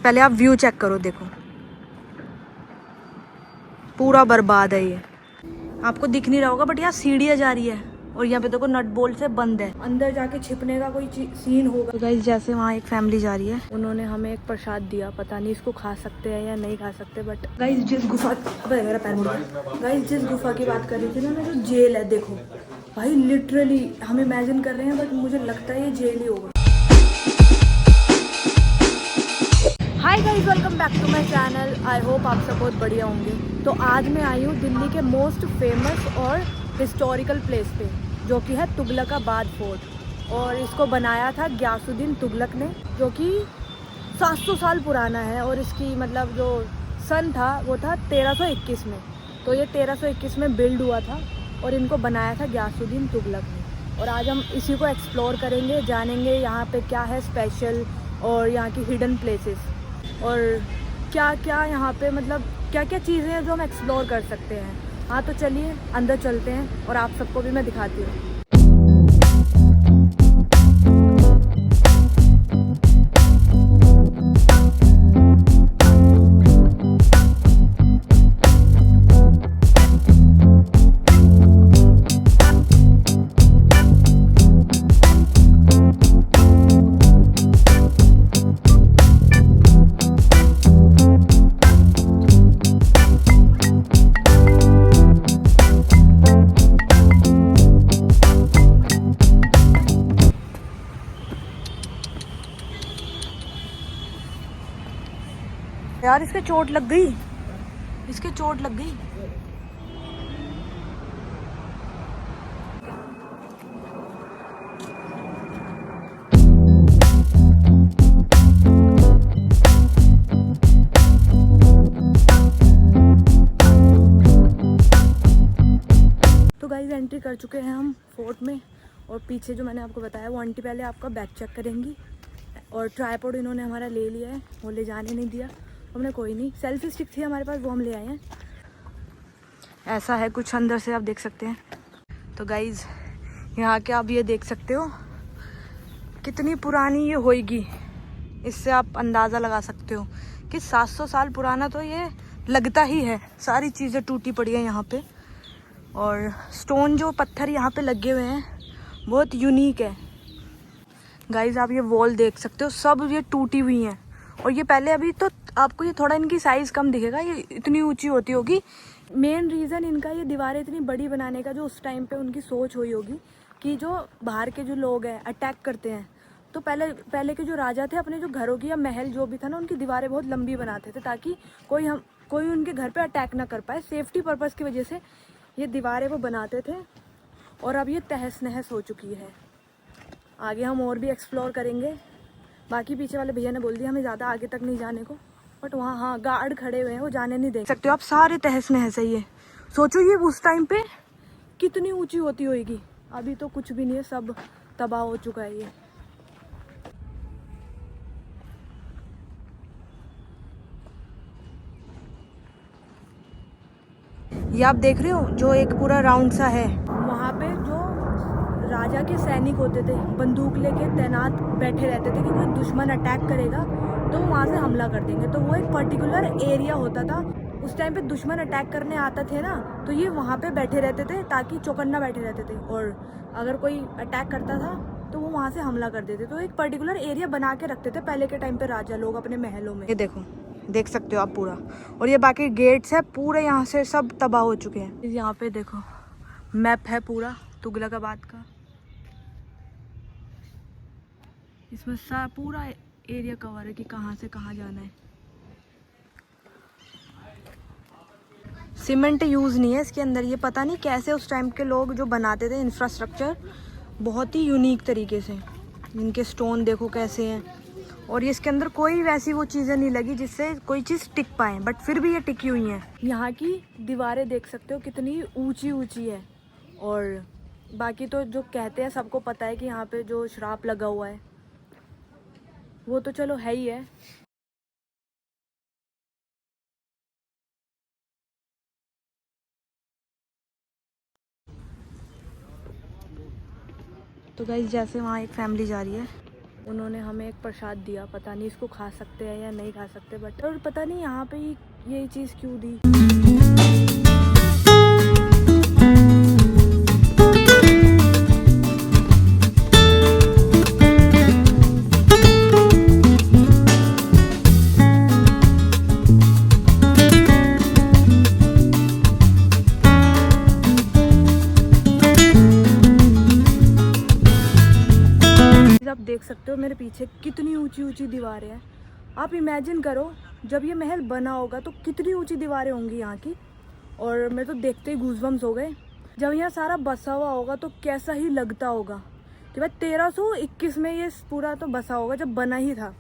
पहले आप view check करो, देखो पूरा बर्बाद है ये। आपको दिख नहीं रहा होगा बट यहाँ सीढ़ियाँ जा रही है और यहाँ पे देखो नट बोल्ट से बंद है, अंदर जाके छिपने का कोई सीन होगा। तो गाइस जैसे वहाँ एक फैमिली जा रही है, उन्होंने हमें एक प्रसाद दिया, पता नहीं इसको खा सकते हैं या नहीं खा सकते। बट गाइस जिस गुफा, अबे मेरा पैर मुड़ गया। गाइस जिस गुफा की बात कर रही थी ना मैं, जो जेल है देखो भाई, लिटरली हम इमेजिन कर रहे हैं बट मुझे लगता है ये जेल ही होगा। Hi guys, welcome back to my channel. I hope आप सब बहुत बढ़िया होंगे। तो आज मैं आई हूँ दिल्ली के मोस्ट फेमस और हिस्टोरिकल प्लेस पे, जो कि है तुगलकाबाद फोर्ट। और इसको बनाया था गियासुद्दीन तुगलक ने, जो कि 700 साल पुराना है। और इसकी मतलब जो सन था वो था 1321 में। तो ये 1321 में बिल्ड हुआ था और इनको बनाया था गियासुद्दीन तुगलक ने। और आज हम इसी को एक्सप्लोर करेंगे, जानेंगे यहाँ पे क्या है स्पेशल और यहाँ की हिडन प्लेसेस और क्या क्या यहाँ पे मतलब क्या क्या चीज़ें हैं जो हम एक्सप्लोर कर सकते हैं। हाँ तो चलिए अंदर चलते हैं और आप सबको भी मैं दिखाती हूँ। यार इसके चोट लग गई, इसके चोट लग गई। तो गाइस एंट्री कर चुके हैं हम फोर्ट में। और पीछे जो मैंने आपको बताया वो आंटी पहले आपका बैग चेक करेंगी। और ट्राइपॉड इन्होंने हमारा ले लिया है, वो ले जाने नहीं दिया। हमने कोई नहीं, सेल्फी स्टिक थी हमारे पास, वो हम ले आए हैं। ऐसा है कुछ अंदर से, आप देख सकते हैं। तो गाइज यहाँ के आप ये देख सकते हो कितनी पुरानी ये होएगी। इससे आप अंदाज़ा लगा सकते हो कि 700 साल पुराना तो ये लगता ही है। सारी चीज़ें टूटी पड़ी हैं यहाँ पे। और स्टोन जो पत्थर यहाँ पे लगे हुए हैं बहुत यूनिक है। गाइज आप ये वॉल देख सकते हो, सब ये टूटी हुई हैं। और ये पहले, अभी तो आपको ये थोड़ा इनकी साइज़ कम दिखेगा, ये इतनी ऊंची होती होगी। मेन रीज़न इनका ये दीवारें इतनी बड़ी बनाने का जो उस टाइम पे उनकी सोच हुई होगी कि जो बाहर के जो लोग हैं अटैक करते हैं, तो पहले के जो राजा थे अपने जो घरों की या महल जो भी था ना, उनकी दीवारें बहुत लंबी बनाते थे ताकि कोई उनके घर पे अटैक ना कर पाए। सेफ्टी पर्पज़ की वजह से ये दीवारें वो बनाते थे। और अब ये तहस नहस हो चुकी है। आगे हम और भी एक्सप्लोर करेंगे। बाकी पीछे वाले भैया ने बोल दिया हमें ज़्यादा आगे तक नहीं जाने को, बट वहाँ हाँ गार्ड खड़े हुए हैं, वो जाने नहीं दे सकते हो आप। सारे तहस नहस है ये। सोचो ये उस टाइम पे कितनी ऊंची होती होगी। अभी तो कुछ भी नहीं है, सब तबाह हो चुका है ये। ये आप देख रहे हो जो एक पूरा राउंड सा है, वहाँ पे जो राजा के सैनिक होते थे बंदूक लेके तैनात बैठे रहते थे कि कोई दुश्मन अटैक करेगा तो वहाँ से हमला कर देंगे। तो वो एक पर्टिकुलर एरिया होता था। उस टाइम पे दुश्मन अटैक करने आता थे ना, तो ये वहाँ पे बैठे रहते थे ताकि चौकन्ना बैठे रहते थे। और अगर कोई अटैक करता था तो वो वहाँ से हमला कर देते। तो एक पर्टिकुलर एरिया बना के रखते थे पहले के टाइम पे राजा लोग अपने महलों में। ये देखो, देख सकते हो आप पूरा। और ये बाकी गेट्स है पूरे, यहाँ से सब तबाह हो चुके हैं। यहाँ पे देखो मैप है पूरा तुगलकाबाद का। इसमें पूरा एरिया कवर है कि कहाँ से कहाँ जाना है। सीमेंट यूज़ नहीं है इसके अंदर। ये पता नहीं कैसे उस टाइम के लोग जो बनाते थे इंफ्रास्ट्रक्चर, बहुत ही यूनिक तरीके से। इनके स्टोन देखो कैसे हैं। और ये इसके अंदर कोई वैसी वो चीज़ें नहीं लगी जिससे कोई चीज़ टिक पाए, बट फिर भी ये टिकी हुई हैं। यहाँ की दीवारें देख सकते हो कितनी ऊंची ऊंची है। और बाकी तो जो कहते हैं सबको पता है कि यहाँ पे जो श्राप लगा हुआ है वो तो चलो है ही है। तो गाइस जैसे वहाँ एक फैमिली जा रही है, उन्होंने हमें एक प्रसाद दिया, पता नहीं इसको खा सकते हैं या नहीं खा सकते, बट और पता नहीं यहाँ पे ये चीज़ क्यों दी। आप देख सकते हो मेरे पीछे कितनी ऊंची ऊंची दीवारें हैं। आप इमेजिन करो जब ये महल बना होगा तो कितनी ऊंची दीवारें होंगी यहाँ की। और मैं तो देखते ही गूज़बम्स हो गए। जब यहाँ सारा बसा हुआ होगा तो कैसा ही लगता होगा कि भाई 1321 में ये पूरा तो बसा होगा जब बना ही था।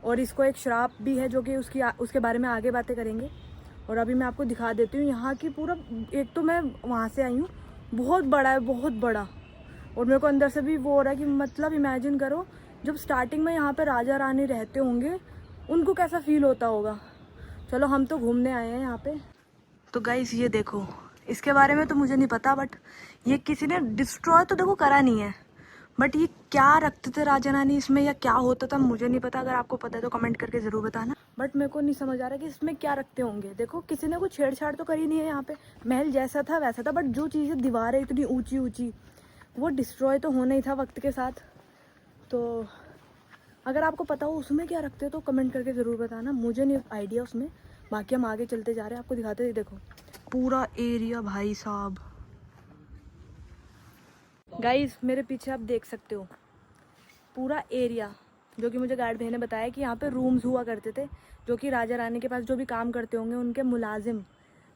और इसको एक श्राप भी है जो कि उसके बारे में आगे बातें करेंगे। और अभी मैं आपको दिखा देती हूँ यहाँ की पूरा। एक तो मैं वहाँ से आई हूँ, बहुत बड़ा है, बहुत बड़ा। और मेरे को अंदर से भी वो हो रहा है कि मतलब इमेजिन करो जब स्टार्टिंग में यहाँ पे राजा रानी रहते होंगे उनको कैसा फील होता होगा। चलो हम तो घूमने आए हैं यहाँ पे। तो गाइस ये देखो, इसके बारे में तो मुझे नहीं पता, बट ये किसी ने डिस्ट्रॉय तो देखो करा नहीं है, बट ये क्या रखते थे राजा रानी इसमें या क्या होता था मुझे नहीं पता। अगर आपको पता है तो कमेंट करके ज़रूर बताना। बट मेरे को नहीं समझ आ रहा कि इसमें क्या रखते होंगे। देखो किसी ने कुछ छेड़छाड़ तो करी नहीं है यहाँ पे, महल जैसा था वैसा था, बट जो चीज़ें दीवारें इतनी ऊँची ऊँची वो डिस्ट्रॉय तो होना ही था वक्त के साथ। तो अगर आपको पता हो उसमें क्या रखते हो तो कमेंट करके ज़रूर बताना, मुझे नहीं आइडिया उसमें। बाकी हम आगे चलते जा रहे हैं, आपको दिखाते हैं। देखो पूरा एरिया भाई साहब। गाइस मेरे पीछे आप देख सकते हो पूरा एरिया, जो कि मुझे गाइड भैया ने बताया कि यहाँ पे रूम्स हुआ करते थे, जो कि राजा रानी के पास जो भी काम करते होंगे उनके मुलाजिम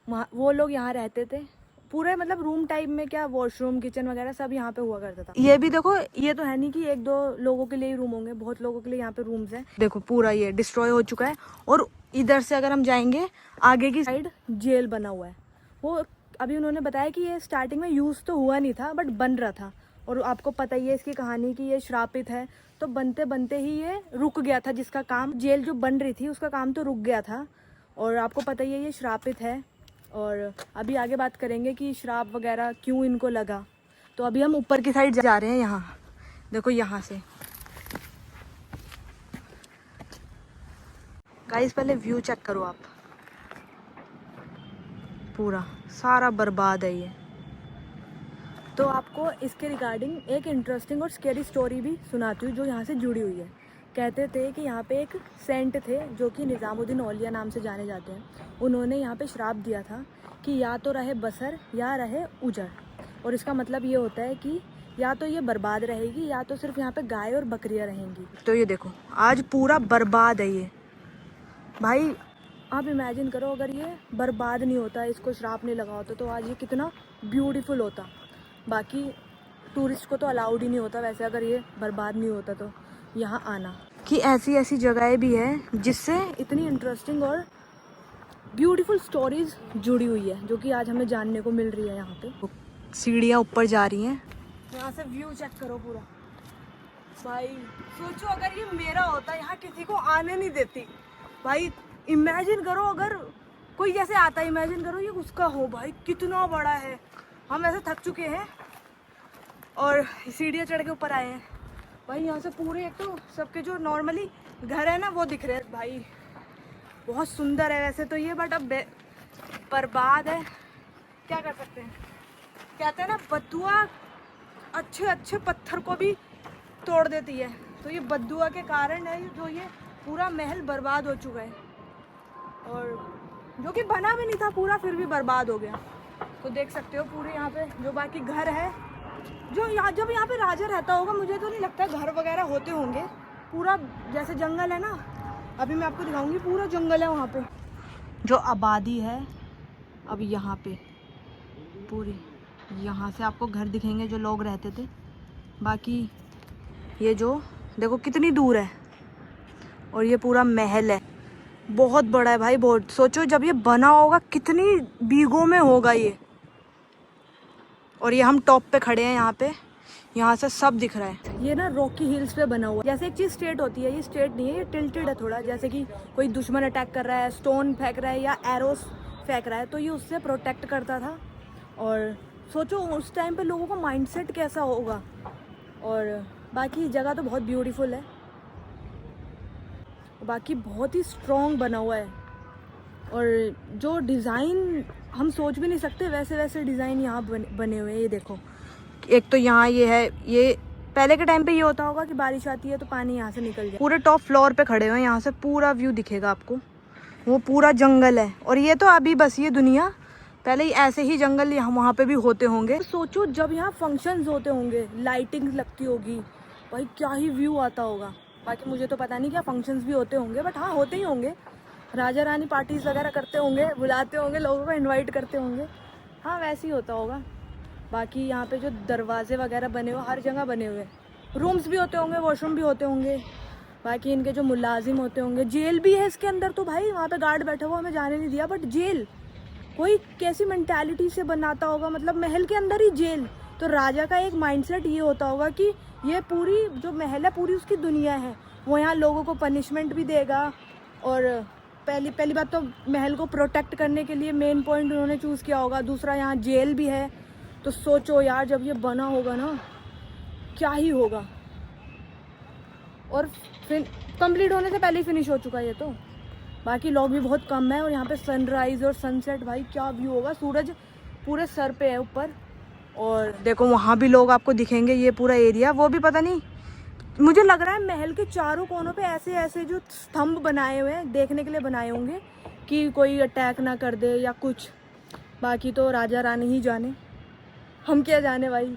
वो लोग यहाँ रहते थे। पूरे मतलब रूम टाइप में, क्या वॉशरूम किचन वगैरह सब यहाँ पे हुआ करता था। ये भी देखो, ये तो है नहीं कि एक दो लोगों के लिए ही रूम होंगे, बहुत लोगों के लिए यहाँ पे रूम्स हैं। देखो पूरा ये डिस्ट्रॉय हो चुका है। और इधर से अगर हम जाएंगे आगे की साइड जेल बना हुआ है। वो अभी उन्होंने बताया कि ये स्टार्टिंग में यूज़ तो हुआ नहीं था बट बन रहा था। और आपको पता ही है इसकी कहानी कि ये श्रापित है, तो बनते बनते ही ये रुक गया था। जिसका काम, जेल जो बन रही थी उसका काम तो रुक गया था। और आपको पता ही है ये श्रापित है। और अभी आगे बात करेंगे कि श्राप वगैरह क्यों इनको लगा। तो अभी हम ऊपर की साइड जा रहे हैं। यहाँ देखो, यहाँ से गाइस पहले व्यू चेक करो आप, पूरा सारा बर्बाद है ये। तो आपको इसके रिगार्डिंग एक इंटरेस्टिंग और स्केरी स्टोरी भी सुनाती हूँ जो यहाँ से जुड़ी हुई है। कहते थे कि यहाँ पे एक सेंट थे जो कि निज़ामुद्दीन औलिया नाम से जाने जाते हैं। उन्होंने यहाँ पे श्राप दिया था कि या तो रहे बसर या रहे उजड़। और इसका मतलब ये होता है कि या तो ये बर्बाद रहेगी या तो सिर्फ यहाँ पे गाय और बकरियाँ रहेंगी। तो ये देखो आज पूरा बर्बाद है ये भाई। आप इमेजिन करो अगर ये बर्बाद नहीं होता, इसको श्राप नहीं लगा होता, तो आज ये कितना ब्यूटीफुल होता। बाकी टूरिस्ट को तो अलाउड ही नहीं होता वैसे, अगर ये बर्बाद नहीं होता तो यहाँ आना। कि ऐसी ऐसी जगहें भी हैं जिससे इतनी इंटरेस्टिंग और ब्यूटीफुल स्टोरीज जुड़ी हुई है, जो कि आज हमें जानने को मिल रही है। यहाँ पे सीढ़ियाँ ऊपर जा रही हैं, यहाँ से व्यू चेक करो पूरा। भाई सोचो अगर ये मेरा होता, यहाँ किसी को आने नहीं देती भाई। इमेजिन करो अगर कोई जैसे आता, इमेजिन करो ये उसका हो। भाई कितना बड़ा है। हम ऐसे थक चुके हैं और सीढ़ियाँ चढ़ के ऊपर आए हैं भाई। यहाँ से पूरे एक तो सबके जो नॉर्मली घर है ना वो दिख रहे हैं भाई। बहुत सुंदर है वैसे तो ये, बट अब बर्बाद है, क्या कर सकते हैं। कहते हैं ना बद्दुआ अच्छे अच्छे पत्थर को भी तोड़ देती है, तो ये बद्दुआ के कारण है जो ये पूरा महल बर्बाद हो चुका है। और जो कि बना भी नहीं था पूरा, फिर भी बर्बाद हो गया। तो देख सकते हो पूरे यहाँ पे जो बाकी घर है, जो यहाँ जब यहाँ पे राजा रहता होगा, मुझे तो नहीं लगता घर वगैरह होते होंगे। पूरा जैसे जंगल है ना, अभी मैं आपको दिखाऊंगी, पूरा जंगल है वहाँ पे जो आबादी है। अब यहाँ पे पूरी यहाँ से आपको घर दिखेंगे जो लोग रहते थे। बाकी ये जो देखो कितनी दूर है, और ये पूरा महल है, बहुत बड़ा है भाई बहुत। सोचो जब ये बना होगा कितनी बीघों में होगा ये। और ये हम टॉप पे खड़े हैं यहाँ पे, यहाँ से सब दिख रहा है। ये ना रॉकी हिल्स पे बना हुआ है। जैसे एक चीज़ स्ट्रेट होती है, ये स्ट्रेट नहीं है, ये टिल्टेड है थोड़ा। जैसे कि कोई दुश्मन अटैक कर रहा है, स्टोन फेंक रहा है या एरोस फेंक रहा है, तो ये उससे प्रोटेक्ट करता था। और सोचो उस टाइम पे लोगों का माइंडसेट कैसा होगा। और बाकी जगह तो बहुत ब्यूटीफुल है। बाकी बहुत ही स्ट्रॉन्ग बना हुआ है। और जो डिज़ाइन हम सोच भी नहीं सकते वैसे वैसे डिज़ाइन यहाँ बने हुए हैं। ये देखो, एक तो यहाँ ये है, ये पहले के टाइम पे ये होता होगा कि बारिश आती है तो पानी यहाँ से निकल जाए। पूरे टॉप फ्लोर पे खड़े हुए हैं, यहाँ से पूरा व्यू दिखेगा आपको, वो पूरा जंगल है। और ये तो अभी बस ये दुनिया, पहले ही ऐसे ही जंगल यहाँ वहाँ पे भी होते होंगे। सोचो जब यहाँ फंक्शंस होते होंगे, लाइटिंग लगती होगी, भाई क्या ही व्यू आता होगा। बाकी मुझे तो पता नहीं क्या फंक्शंस भी होते होंगे, बट हाँ होते ही होंगे। राजा रानी पार्टीज वगैरह करते होंगे, बुलाते होंगे लोगों को, इनवाइट करते होंगे, हाँ वैसे ही होता होगा। बाकी यहाँ पे जो दरवाजे वगैरह बने हुए हर जगह बने हुए, रूम्स भी होते होंगे, वॉशरूम भी होते होंगे। बाकी इनके जो मुलाजिम होते होंगे, जेल भी है इसके अंदर। तो भाई वहाँ पे गार्ड बैठा हुआ, हमें जाने नहीं दिया, बट जेल कोई कैसी मेंटालिटी से बनाता होगा, मतलब महल के अंदर ही जेल। तो राजा का एक माइंडसेट ये होता होगा कि ये पूरी जो महल है पूरी उसकी दुनिया है, वो यहाँ लोगों को पनिशमेंट भी देगा। और पहली बात तो महल को प्रोटेक्ट करने के लिए मेन पॉइंट उन्होंने चूज़ किया होगा। दूसरा यहाँ जेल भी है। तो सोचो यार जब ये बना होगा ना क्या ही होगा। और फिर कंप्लीट होने से पहले ही फिनिश हो चुका है ये तो। बाकी लोग भी बहुत कम है। और यहाँ पे सनराइज़ और सनसेट, भाई क्या व्यू होगा। सूरज पूरे सर पे है ऊपर। और देखो वहाँ भी लोग आपको दिखेंगे, ये पूरा एरिया। वो भी पता नहीं, मुझे लग रहा है महल के चारों कोनों पे ऐसे ऐसे जो स्तंभ बनाए हुए हैं देखने के लिए बनाए होंगे कि कोई अटैक ना कर दे या कुछ। बाकी तो राजा रानी ही जाने, हम क्या जाने भाई।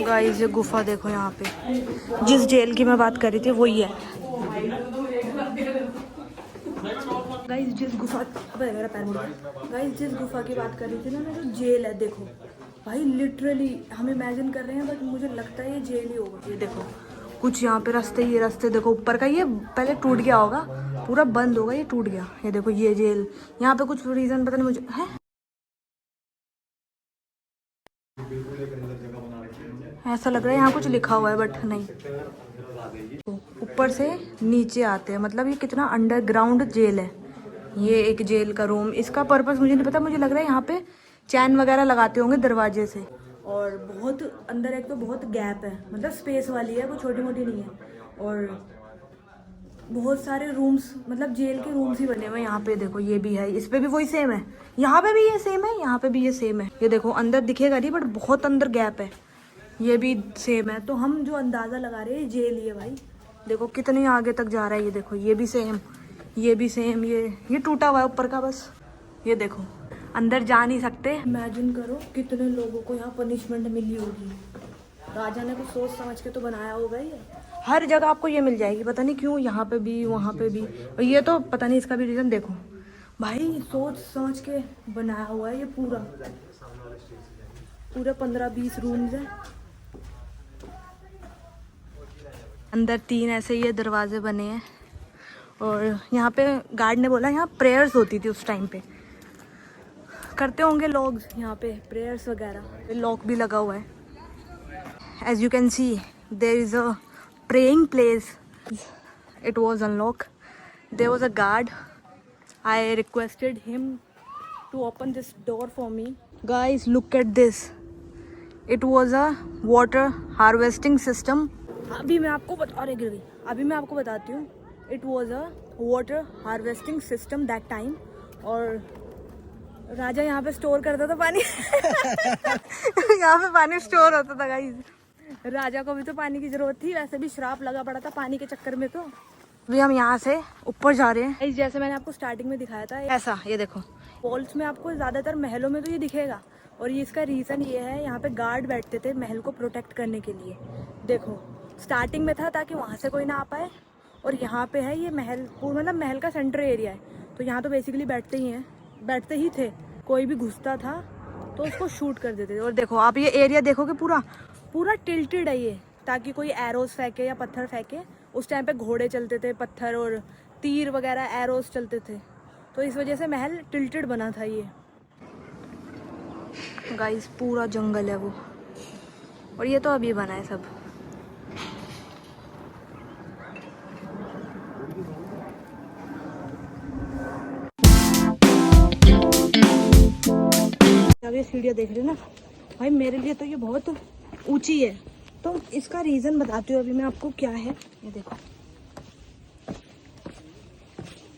गाइस ये गुफा देखो, यहाँ पे जिस जेल की मैं बात कर रही थी वही है। गाइस जिस गुफा गाइस जिस गुफा की बात कर रही थी ना मैं, तो जेल है। देखो भाई लिटरली हम इमेजिन कर रहे हैं, बट मुझे लगता है ये जेल ही होगा। ये देखो कुछ यहाँ पे रास्ते, ये रास्ते देखो ऊपर का, ये पहले टूट गया होगा, पूरा बंद होगा, ये टूट गया। ये देखो ये जेल, यहाँ पे कुछ रीजन पता नहीं मुझे है। ऐसा लग रहा है यहाँ कुछ लिखा हुआ है, बट नहीं। ऊपर से नीचे आते हैं, मतलब ये कितना अंडरग्राउंड जेल है। ये एक जेल का रूम, इसका पर्पस मुझे नहीं पता। मुझे लग रहा है यहाँ पे चैन वगैरह लगाते होंगे दरवाजे से। और बहुत अंदर एक तो बहुत गैप है, मतलब स्पेस वाली है, कोई छोटी मोटी नहीं है। और बहुत सारे रूम्स, मतलब जेल के रूम्स ही बने हुए हैं। यहाँ पे देखो ये भी है, इस पे भी वही सेम है, यहाँ पे भी ये सेम है, यहाँ पे भी ये सेम है। ये देखो अंदर दिखेगा नहीं, बट बहुत अंदर गैप है। ये भी सेम है। तो हम जो अंदाज़ा लगा रहे हैं जेल ही है भाई। देखो कितनी आगे तक जा रहा है। ये देखो ये भी सेम, ये भी सेम। ये टूटा हुआ है ऊपर का बस। ये देखो अंदर जा नहीं सकते। इमेजिन करो कितने लोगों को यहाँ पनिशमेंट मिली होगी। राजा ने कुछ सोच समझ के तो बनाया होगा ये। हर जगह आपको ये मिल जाएगी, पता नहीं क्यों, यहाँ पे भी वहाँ पे भी। और ये तो पता नहीं इसका भी रीज़न। देखो भाई सोच समझ के बनाया हुआ है ये पूरा 15-20 रूम्स है। अंदर 3 ऐसे ये दरवाजे बने हैं। और यहाँ पे गार्ड ने बोला यहाँ प्रेयर्स होती थी उस टाइम पे, करते होंगे लोग यहाँ पे प्रेयर्स वगैरह। लॉक भी लगा हुआ है। As you can see there is a praying place. It was unlocked. There was a guard. I requested him to open this door for me. Guys, look at this. It was a water harvesting system. अभी मैं आपको बताती हूँ. It was a water harvesting system that time. और राजा यहाँ पे store करता था पानी. यहाँ पे पानी स्टोर होता था गाइस. राजा को भी तो पानी की जरूरत थी, वैसे भी श्राप लगा पड़ा था पानी के चक्कर में. तो अभी हम यहाँ से ऊपर जा रहे हैं. जैसे मैंने आपको स्टार्टिंग में दिखाया था ऐसा, ये देखो वॉल्स में आपको ज़्यादातर महलों में तो ये दिखेगा. और ये इसका रीज़न ये है, यहाँ पे गार्ड बैठते थे महल को प्रोटेक्ट करने के लिए. देखो स्टार्टिंग में था ताकि वहाँ से कोई ना आ पाए, और यहाँ पे है ये महल, पूरा मतलब महल का सेंटर एरिया है, तो यहाँ तो बेसिकली बैठते ही थे। कोई भी घुसता था तो उसको शूट कर देते थे। और देखो आप ये एरिया देखोगे, पूरा टिल्टेड है ये, ताकि कोई एरोज फेंके या पत्थर फेंके। उस टाइम पे घोड़े चलते थे, पत्थर और तीर वगैरह एरोज चलते थे, तो इस वजह से महल टिल्टेड बना था ये। गाइस पूरा जंगल है वो, और ये तो अभी बना है सब। अब ये सीढ़ियाँ देख रहे ना भाई, मेरे लिए तो ये बहुत ऊंची है, तो इसका रीज़न बताती हूँ अभी मैं आपको क्या है। ये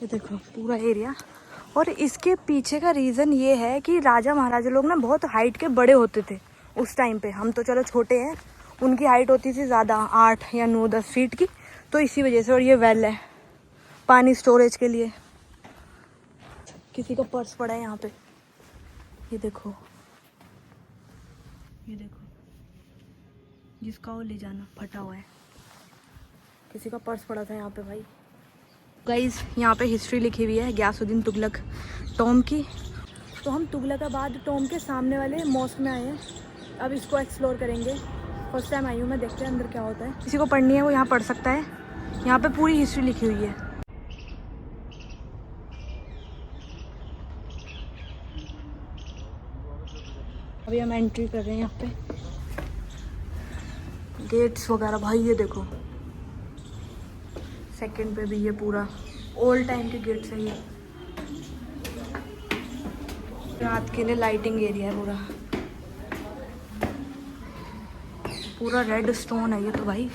देखो पूरा एरिया, और इसके पीछे का रीज़न ये है कि राजा महाराजा लोग ना बहुत हाइट के बड़े होते थे उस टाइम पे। हम तो चलो छोटे हैं, उनकी हाइट होती थी ज़्यादा, 8 या 9-10 फीट की, तो इसी वजह से। और ये वेल है पानी स्टोरेज के लिए। किसी का पर्स पड़ा है यहाँ पे, ये देखो जिसका वो ले जाना फटा हुआ है, किसी का पर्स पड़ा था यहाँ पे भाई। गाइस यहाँ पे हिस्ट्री लिखी हुई है गयासुद्दीन तुगलक टॉम की। तो हम तुगलकाबाद टॉम के सामने वाले मॉस्क में आए हैं, अब इसको एक्सप्लोर करेंगे। फर्स्ट टाइम आई हूँ मैं, देखते हैं अंदर क्या होता है। किसी को पढ़नी है वो यहाँ पढ़ सकता है, यहाँ पे पूरी हिस्ट्री लिखी हुई है। अभी हम एंट्री कर रहे हैं यहाँ पे, गेट्स वगैरह भाई ये देखो, सेकंड पे भी ये पूरा ओल्ड टाइम के गेट्स है। ये रात के लिए लाइटिंग एरिया है पूरा रेड स्टोन है ये तो भाई।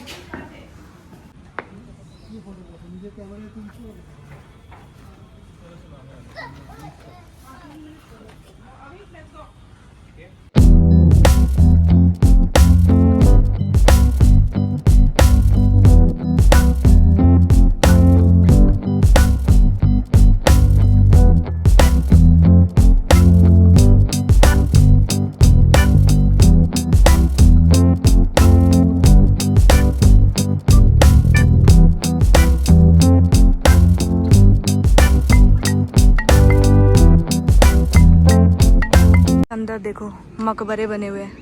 अंदर देखो मकबरे बने हुए हैं,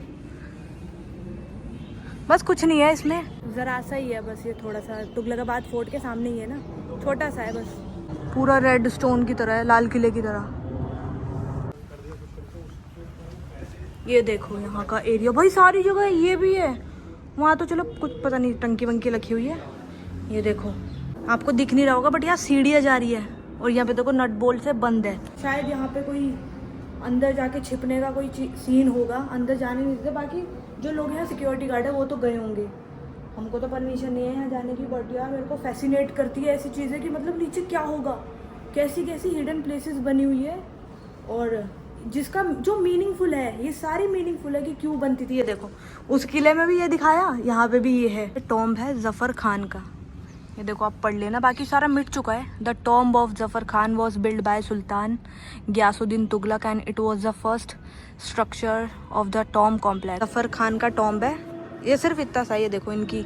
बस कुछ नहीं है इसमें, ज़रा सा ही है बस। ये थोड़ा सा तुगलकाबाद फोर्ट के सामने ही है ना, छोटा सा है बस। पूरा रेड स्टोन की तरह है, लाल किले की तरह। ये देखो यहाँ का एरिया भाई, सारी जगह ये भी है। वहाँ तो चलो कुछ पता नहीं, टंकी वंकी रखी हुई है। ये देखो आपको दिख नहीं रहा होगा, बट यहाँ सीढ़ियाँ जा रही है, और यहाँ पे देखो नट बोल्ट से बंद है। शायद यहाँ पे कोई अंदर जाके छिपने का कोई सीन होगा, अंदर जाने नहीं देते। बाकी जो लोग यहाँ सिक्योरिटी गार्ड है वो तो गए होंगे, हमको तो परमिशन नहीं है यहाँ जाने की। बट यार मेरे को फैसिनेट करती है ऐसी चीज़ें कि मतलब नीचे क्या होगा, कैसी कैसी हिडन प्लेसेस बनी हुई है, और जिसका जो मीनिंगफुल है, ये सारी मीनिंगफुल है कि क्यों बनती थी। ये देखो उस किले में भी ये दिखाया, यहाँ पे भी ये है। टॉम्ब है जफ़र खान का, ये देखो आप पढ़ लेना, बाकी सारा मिट चुका है। The tomb of Zafar Khan was build by Sultan Ghiyasuddin Tughlaq and it was the first structure of the tomb complex. Zafar Khan का टॉम्ब है, ये सिर्फ इतना सा। ये देखो इनकी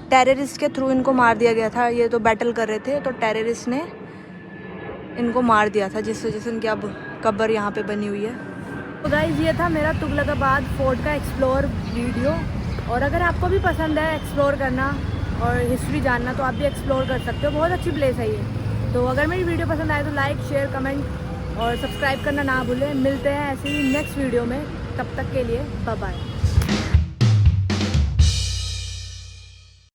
टेररिस्ट के थ्रू इनको मार दिया गया था, ये तो बैटल कर रहे थे तो टेररिस्ट ने इनको मार दिया था, जिस वजह से इनकी अब कब्र यहाँ पे बनी हुई है। तो गाइस ये था मेरा तुगलकाबाद फोर्ट का एक्सप्लोर वीडियो, और अगर आपको भी पसंद है एक्सप्लोर करना और हिस्ट्री जानना तो आप भी एक्सप्लोर कर सकते हो, बहुत अच्छी प्लेस है ये। तो अगर मेरी वीडियो पसंद आए तो लाइक शेयर कमेंट और सब्सक्राइब करना ना भूलें। मिलते हैं ऐसे ही नेक्स्ट वीडियो में, तब तक के लिए बाय बाय।